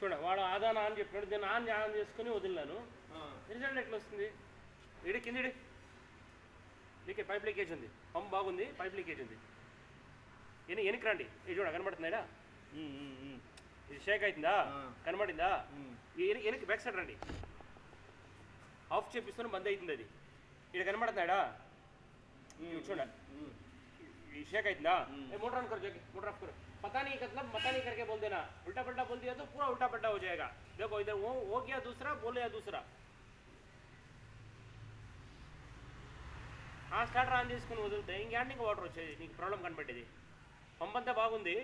చూడ వాడు ఆదాన్ ఆన్ చెప్పాడు, దీన్ని ఆన్ చేసుకుని వదిలినాను. రిజల్ట్ ఎట్లా వస్తుంది? ఇడి కిందిడి లీకే, పైప్ లీకేజ్ ఉంది, పంప్ బాగుంది, పైప్ లీకేజ్ ఉంది. వెనక్కి రండి, ఇది చూడ కనబడుతున్నాడా? ఇది షేక్ అవుతుందా? కనబడిందా? వెనక్కి బ్యాక్ సైడ్ రండి, ఆఫ్ చేపిస్తున్నా బంద్ అవుతుంది అది. ఇది కనబడుతున్నాడా? చూడ शेक आइंदा मोटर ऑन करो, जाके मोटर ऑफ करो। पता नहीं मतलब पता नहीं करके बोल देना, उल्टा पल्टा बोल दिया तो पूरा उल्टा पल्टा हो जाएगा। देखो इधर वो हो गया दूसरा, बोले दूसरा। हाँ स्टार्टर ఆన్ చేసుకొని వదిలితే ఇంకేంటికి వాటర్ వచ్చేది, నీకు ప్రాబ్లం కనబట్టేది. పంప్ అంతా బాగుంది,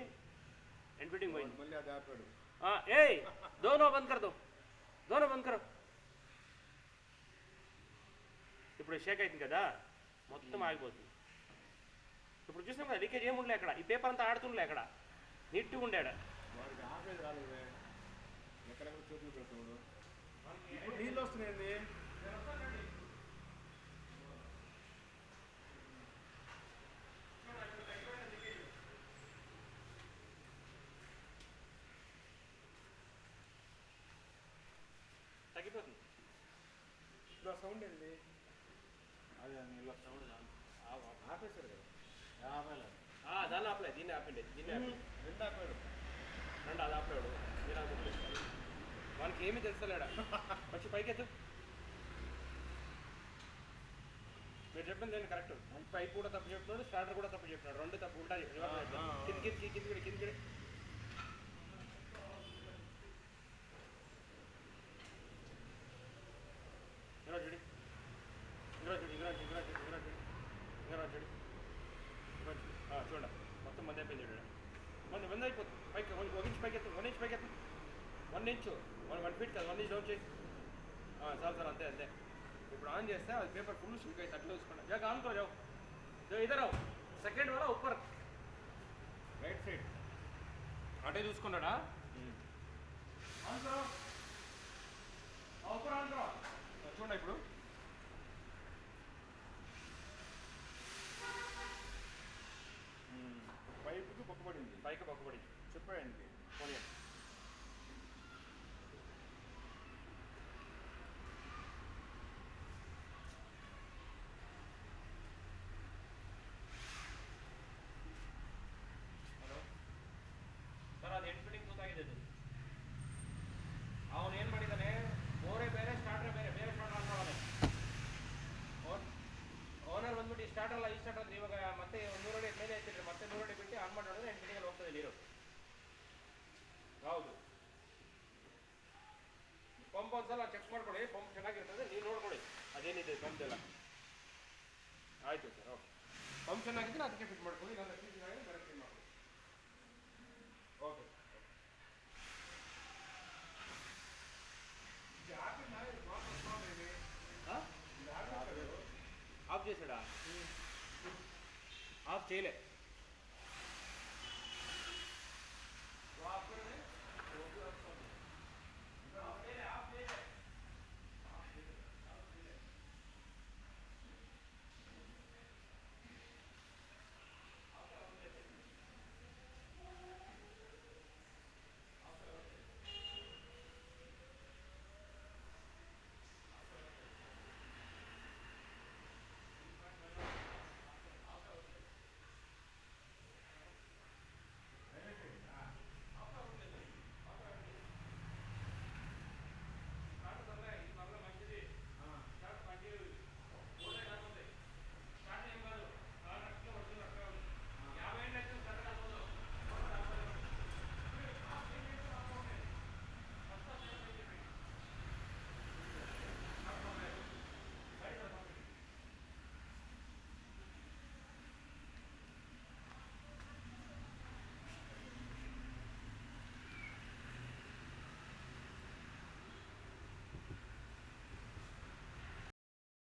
ఎండ్ ఫిట్టింగ్ పోయింది మళ్ళీ అది ఆపాడు. ఏయ్ దోనో బంద్ కర్ దో, దోనో బంద్ కరో. ఇప్పుడు షేక్ అవుతుంది కదా, మొత్తం ఆగిపోతుంది. ఇప్పుడు చూసాం కదా లీకేజ్ ఏముండలే అక్కడ, ఈ పేపర్ అంతా ఆడుతుండలే అక్కడ, నీట్గా ఉండాడు. నీళ్ళు వస్తున్నాయండి. తగ్గిపోతుంది ఇప్పుడు సౌండ్ ఏంటి? అదే నీళ్ళు సౌండ్ ఆపేశారు కదా. దాన్ని ఆపలే, దీన్ని ఆపండి, దీన్ని రెండు ఆపాడు, రెండు అది ఆపలేడు. మీరు ఆపలేదు, వాళ్ళకి ఏమీ తెలుస్తలేడా. వచ్చి పైకి ఎత్తు, మీరు చెప్పింది నేను కరెక్ట్. పైప్ కూడా తప్పు చెప్తున్నాడు, స్టార్టర్ కూడా తప్పు చెప్తున్నాడు, రెండు తప్పు ఉంటుంది. కిందికి కిందికి కిందికి ఇంగ్రాజుడి ఇంగ్రాజుడి ఇంగ్రాజు ఇంగ్రాజు ఇంగ్రాజు ఇంగ్రాజుడి చూడండి మొత్తం మంది అయిపోయింది. చూడండి మంది అయిపోతుంది. పైకి 1 ఇంచ్ పైకి ఎత్తు, 1 ఇంచ్ పైకి ఎత్తు, 1 ఇంచు 1 ఫీట్ కాదు, 1 ఇంచ్ డౌన్ చేయి. చాలు అంతే అంతే. ఇప్పుడు ఆన్ చేస్తే అది పేపర్ ఫుల్ షింక్ అయితే అట్లా చూసుకోండి. జాగా ఆన్ కरो जाओ, जो इधर आओ, सेकंड वाला ऊपर राइट साइड అటే చూసుకున్నాడా? ఆన్ కరో, ऊपर ఆన్ కరో. చూడండి ఇప్పుడు పైపుకి పక్కబడింది, పైకి పక్కబడింది. చెప్పండి పోనీ ಸರ್ ಅದು ಎಂಡ್ ಫಿಟ್ಟಿಂಗ್ ಗೊತ್ತಾಗಿದೆ. ಅದು ಅವನು ಏನು ಮಾಡಿದ್ದಾನೆ, ಬೋರೇ ಬೇರೆ ಸ್ಟಾರ್ಟ್ರೇ ಬೇರೆ ಬೇರೆ ಸ್ಟಾರ್ಟರ್ ಹಾಕೋನೆ. ಓನರ್ ಬಂದ್ಬಿಟ್ಟು ಈ ಸ್ಟಾರ್ಟರ್ ಅಲ್ಲ, ಈ ಸ್ಟಾರ್ಟರ್ ಅಂದ್ರೆ ಇವಾಗ ಮತ್ತೆ 100 ಅಡಿ ಮೇಲೆ ಎತ್ತಿದ್ರೆ ಮತ್ತೆ 100 ಅಡಿ ಬಿಟ್ಟು ಆನ್ ಮಾಡಿ ನೋಡಿದ್ರೆ ಎಂಡ್ ಫಿಟ್ಟಿಂಗಲ್ಲಿ ಹೋಗ್ತದೆ ನೀರು. ಹೌದು, ಪಂಪ್ ಒಂದ್ಸಲ ಚೆಕ್ ಮಾಡ್ಕೊಳ್ಳಿ, ಪಂಪ್ ಚೆನ್ನಾಗಿರ್ತದೆ, ನೀವು ನೋಡ್ಕೊಳ್ಳಿ ಅದೇನಿದೆ ಪಂಪ್ ಎಲ್ಲ. ಆಯಿತು ಸರ್, ಓಕೆ. ಪಂಪ್ ಚೆನ್ನಾಗಿದ್ರೆ ಅದಕ್ಕೆ ಫಿಟ್ ಮಾಡ್ಕೊಳ್ಳಿ, ಇಲ್ಲ ಫಿಟ್ ಬೇರೆ ಫಿಟ್ ಮಾಡ್ಕೊಳ್ಳಿ. Okay of చేసాడా? ఆఫ్ చేయలే.